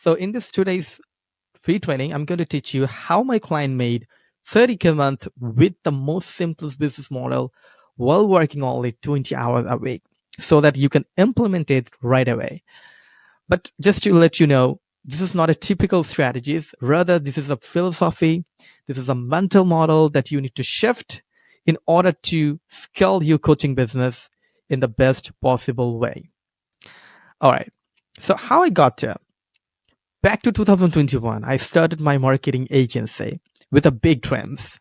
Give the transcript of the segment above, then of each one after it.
So in this today's free training, I'm going to teach you how my client made 30K a month with the most simplest business model while working only 20 hours a week so that you can implement it right away. But just to let you know, this is not a typical strategy. Rather, this is a philosophy. This is a mental model that you need to shift in order to scale your coaching business in the best possible way. All right. So how I got to back to 2021, I started my marketing agency with a big dreams.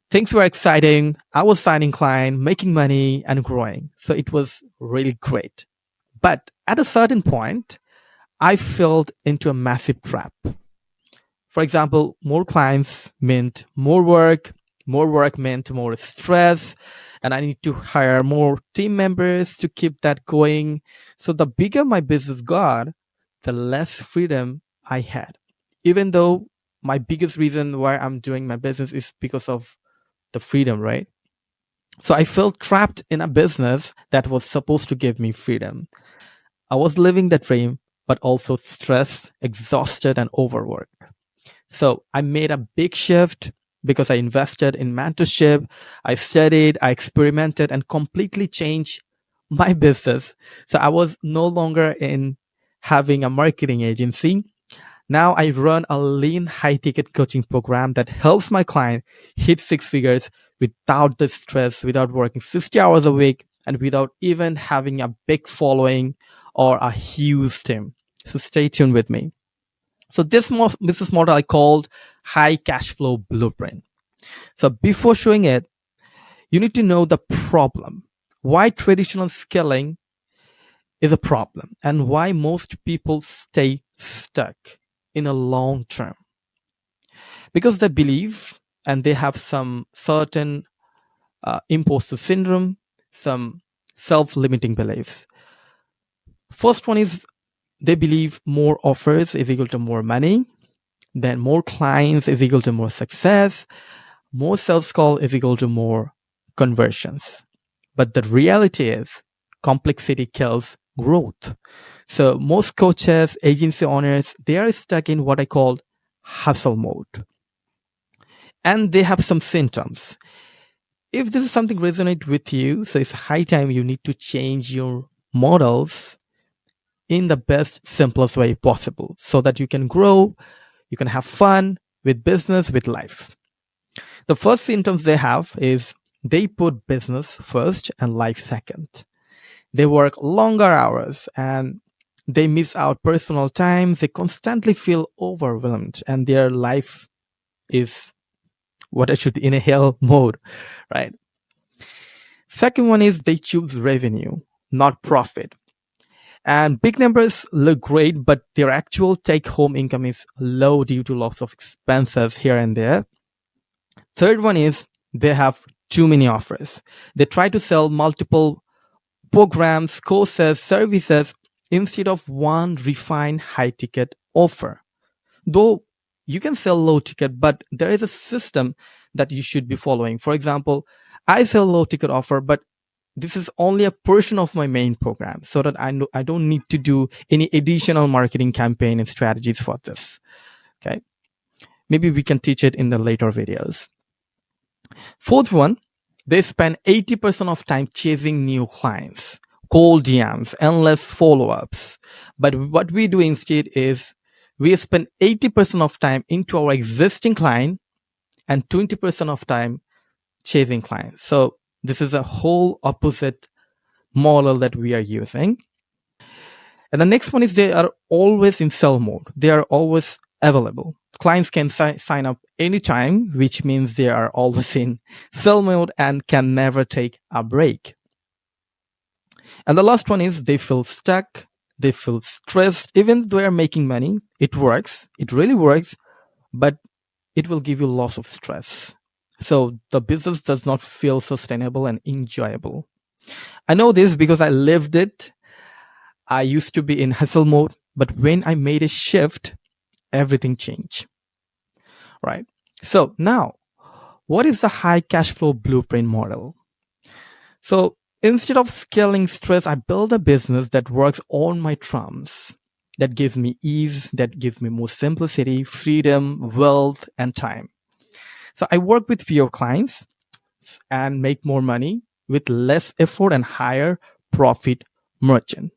Things were exciting. I was signing clients, making money and growing. So it was really great. But at a certain point, I fell into a massive trap. For example, more clients meant more work meant more stress, and I need to hire more team members to keep that going. So the bigger my business got, the less freedom I had. Even though my biggest reason why I'm doing my business is because of the freedom, right? So I felt trapped in a business that was supposed to give me freedom. I was living that dream, but also stressed, exhausted, and overworked. So I made a big shift because I invested in mentorship. I studied, I experimented, and completely changed my business. So I was no longer in having a marketing agency. Now I run a lean, high ticket coaching program that helps my client hit six figures without the stress, without working 60 hours a week, and without even having a big following or a huge team. So stay tuned with me. So this business model I called high cash flow blueprint. So before showing it, you need to know the problem. Why traditional scaling is a problem and why most people stay stuck in a long term. Because they believe and they have some certain imposter syndrome, some self-limiting beliefs. First one is they believe more offers is equal to more money, then more clients is equal to more success, more sales call is equal to more conversions. But the reality is complexity kills growth. So most coaches, agency owners, they are stuck in what I call hustle mode. And they have some symptoms. If this is something resonate with you, so it's high time you need to change your models in the best, simplest way possible so that you can grow, you can have fun with business, with life. The first symptoms they have is they put business first and life second. They work longer hours and they miss out personal time. They constantly feel overwhelmed and their life is what I should in a hell mode, right? Second one is they choose revenue, not profit. And big numbers look great, but their actual take home income is low due to lots of expenses here and there. Third one is they have too many offers. They try to sell multiple programs, courses, services instead of one refined high ticket offer. Though you can sell low ticket, but there is a system that you should be following. For example, I sell low ticket offer, but this is only a portion of my main program so that I don't need to do any additional marketing campaign and strategies for this. Okay. Maybe we can teach it in the later videos. Fourth one, they spend 80% of time chasing new clients, cold DMs, endless follow-ups. But what we do instead is we spend 80% of time into our existing client and 20% of time chasing clients. So this is a whole opposite model that we are using. And the next one is they are always in sell mode. They are always available. Clients can sign up anytime, which means they are always in sell mode and can never take a break. And the last one is they feel stuck. They feel stressed. Even though they are making money, it works. It really works, but it will give you lots of stress. So the business does not feel sustainable and enjoyable. I know this because I lived it. I used to be in hustle mode, but when I made a shift, everything changed. Right. So now, what is the high cash flow blueprint model? So instead of scaling stress, I build a business that works on my terms. that gives me ease, that gives me more simplicity, freedom, wealth, and time. So I work with fewer clients and make more money with less effort and higher profit margin.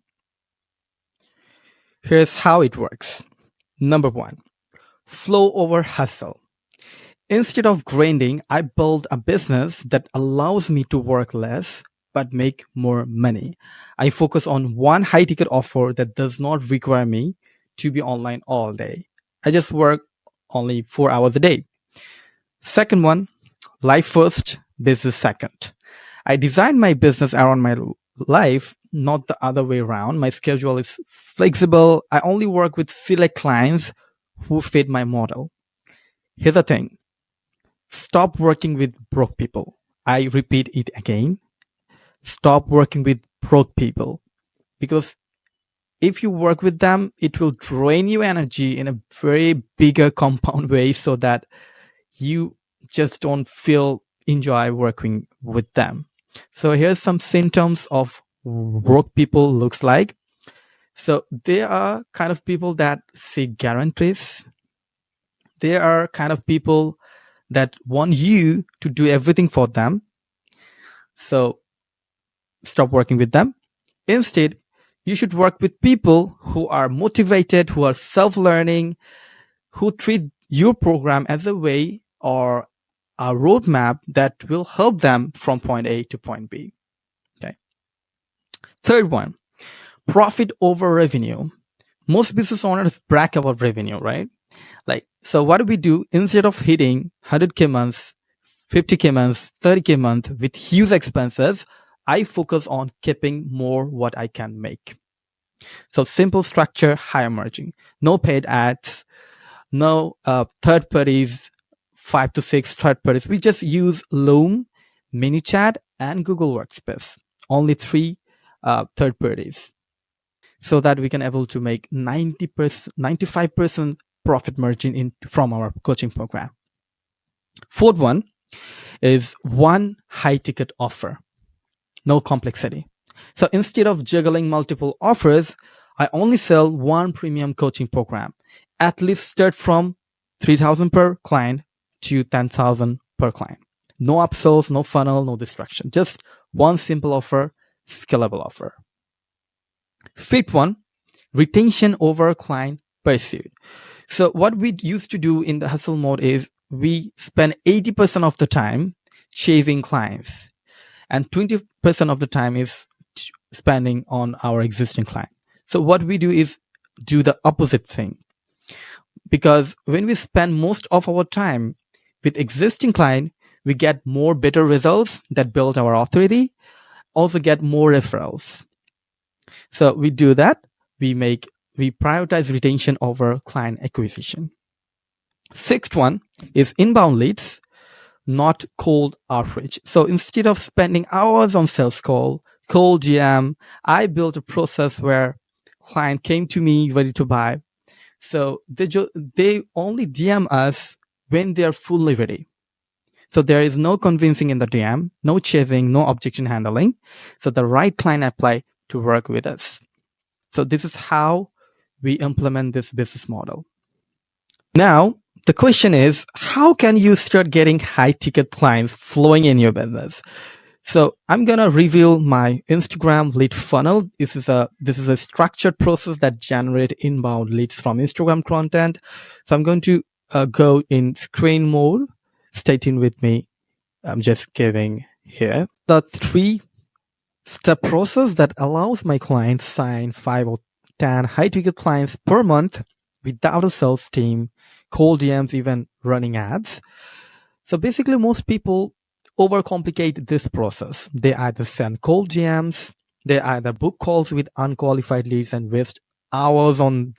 Here's how it works. Number one, flow over hustle. Instead of grinding, I build a business that allows me to work less but make more money. I focus on one high ticket offer that does not require me to be online all day. I just work only 4 hours a day. Second one, life first, business second. I design my business around my life, not the other way around. My schedule is flexible. I only work with select clients who fit my model. Here's the thing. Stop working with broke people. I repeat it again. Stop working with broke people, because if you work with them, it will drain you energy in a very bigger compound way, so that you just don't feel enjoy working with them. So here's some symptoms of broke people looks like. So they are kind of people that seek guarantees. They are kind of people that want you to do everything for them. So stop working with them. Instead, you should work with people who are motivated, who are self-learning, who treat your program as a way or a roadmap that will help them from point A to point B. Okay. Third one, profit over revenue. Most business owners brag about revenue, right? So what do we do? Instead of hitting 100K months, 50K months, 30K month with huge expenses, I focus on keeping more what I can make. So simple structure, higher margin, no paid ads, no third parties, 5 to 6 third parties. We just use Loom, ManyChat, and Google Workspace. Only 3 third parties, so that we can able to make 90%, 95% profit margin from our coaching program. Fourth one is one high ticket offer, no complexity. So instead of juggling multiple offers, I only sell one premium coaching program. At least start from 3,000 per client to 10,000 per client. No upsells, no funnel, no distraction. Just one simple offer, scalable offer. Fifth one, retention over client pursuit. So what we used to do in the hustle mode is we spend 80% of the time chasing clients, and 20% of the time is spending on our existing client. So what we do is do the opposite thing, because when we spend most of our time with existing client, we get more better results that build our authority, also get more referrals. So we do that. We prioritize retention over client acquisition. Sixth one is inbound leads, not cold outreach. So instead of spending hours on sales call, cold DM, I built a process where client came to me ready to buy. So they only DM us when they are fully ready. So there is no convincing in the DM, no chasing, no objection handling. So the right client apply to work with us. So this is how we implement this business model. Now, the question is, how can you start getting high ticket clients flowing in your business? So I'm going to reveal my Instagram lead funnel. This is a structured process that generates inbound leads from Instagram content. So I'm going to go in screen mode. Stay tuned with me. I'm just giving here the 3-step process that allows my clients sign 5 or 10 high ticket clients per month without a sales team, cold DMs, even running ads. So basically, most people overcomplicate this process. They either send cold DMs, they either book calls with unqualified leads and waste hours on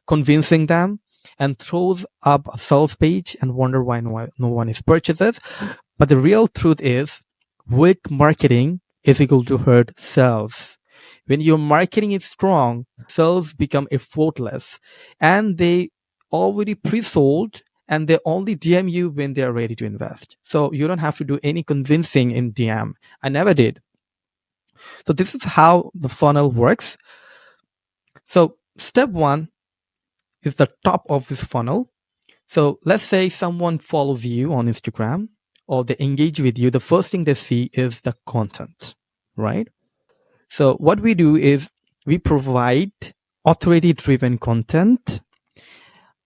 convincing them, and throws up a sales page and wonder why no one is purchases. But the real truth is, weak marketing is equal to hurt sales. When your marketing is strong, sales become effortless, and they already pre-sold, and they only DM you when they're ready to invest. So you don't have to do any convincing in DM. I never did. So this is how the funnel works. So step one is the top of this funnel. So let's say someone follows you on Instagram or they engage with you. The first thing they see is the content, right? So what we do is we provide authority driven content.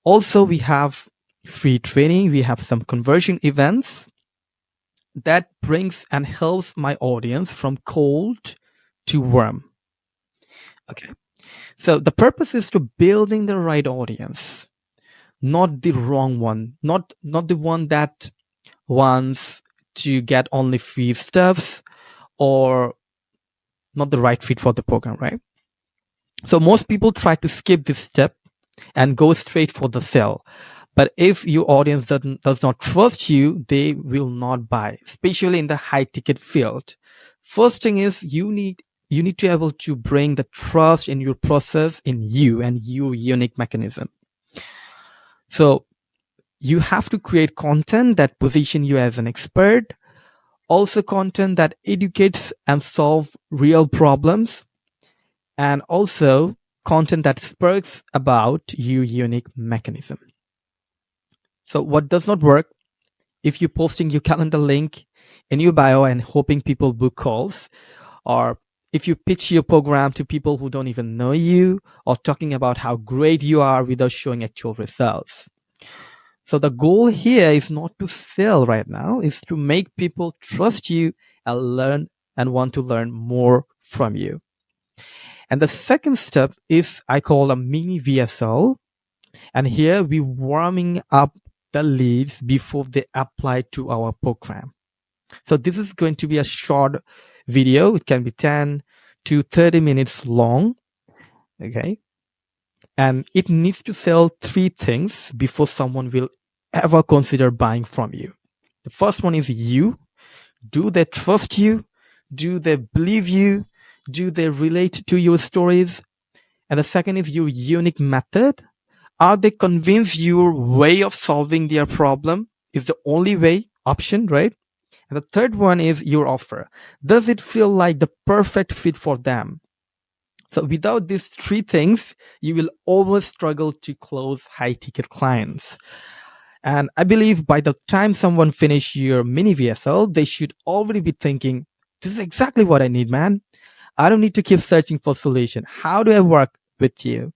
Also, we have free training. We have some conversion events that brings and helps my audience from cold to warm. Okay. So the purpose is to building the right audience, not the wrong one, not the one that wants to get only free stuffs or not the right fit for the program, right? So most people try to skip this step and go straight for the sale. But if your audience does not trust you, they will not buy, especially in the high ticket field. First thing is you need to be able to bring the trust in your process, in you and your unique mechanism. So you have to create content that position you as an expert, also content that educates and solve real problems, and also content that speaks about your unique mechanism. So what does not work if you're posting your calendar link in your bio and hoping people book calls, or if you pitch your program to people who don't even know you, or talking about how great you are without showing actual results. So the goal here is not to sell right now, is to make people trust you and learn and want to learn more from you. And the second step is I call a mini VSL. And here we warming up the leads before they apply to our program. So this is going to be a short video. It can be 10 to 30 minutes long. Okay. And it needs to sell 3 things before someone will ever consider buying from you. The first one is you. Do they trust you? Do they believe you? Do they relate to your stories? And the second is your unique method. Are they convinced your way of solving their problem is the only way option, right? And the third one is your offer. Does it feel like the perfect fit for them? So without these 3 things, you will always struggle to close high ticket clients. And I believe by the time someone finish your mini VSL, they should already be thinking, this is exactly what I need, man. I don't need to keep searching for solution. How do I work with you?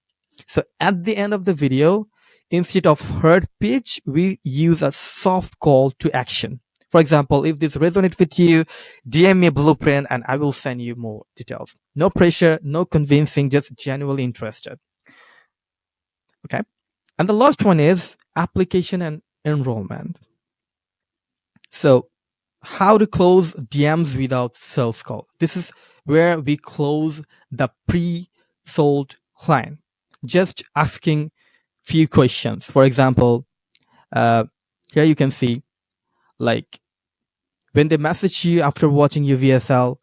So at the end of the video, instead of hard pitch, we use a soft call to action. For example, if this resonates with you, DM me a blueprint and I will send you more details. No pressure, no convincing, just genuinely interested. Okay. And the last one is application and enrollment. So how to close DMs without sales call. This is where we close the pre-sold client. Just asking few questions. For example, here you can see like when they message you after watching your VSL,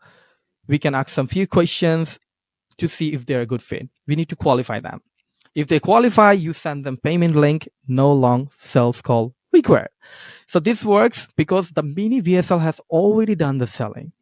we can ask some few questions to see if they're a good fit. We need to qualify them. If they qualify, you send them payment link, no long sales call required. So this works because the mini VSL has already done the selling.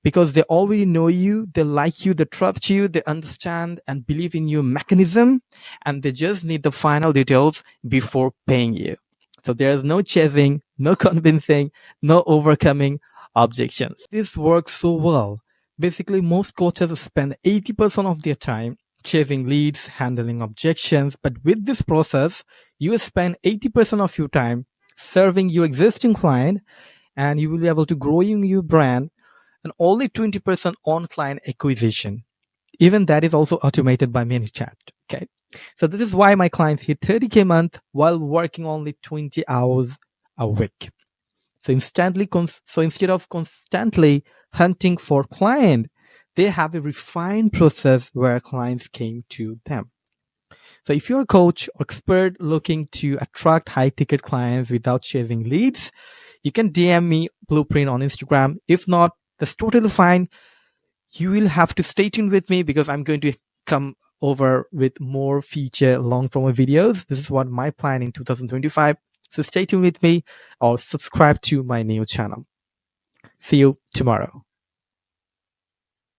Because they already know you, they like you, they trust you, they understand and believe in your mechanism, and they just need the final details before paying you. So there's no chasing, no convincing, no overcoming objections. This works so well. Basically, most coaches spend 80% of their time chasing leads, handling objections. But with this process, you spend 80% of your time serving your existing client, and you will be able to grow your brand, and only 20% on client acquisition. Even that is also automated by ManyChat. Okay. So this is why my clients hit 30K a month while working only 20 hours a week. So instead of constantly hunting for client, they have a refined process where clients came to them. So if you're a coach or expert looking to attract high ticket clients without chasing leads, you can DM me Blueprint on Instagram. If not, that's totally fine. You will have to stay tuned with me because I'm going to come over with more feature long form videos. This is what my plan in 2025. So stay tuned with me or subscribe to my new channel. See you tomorrow.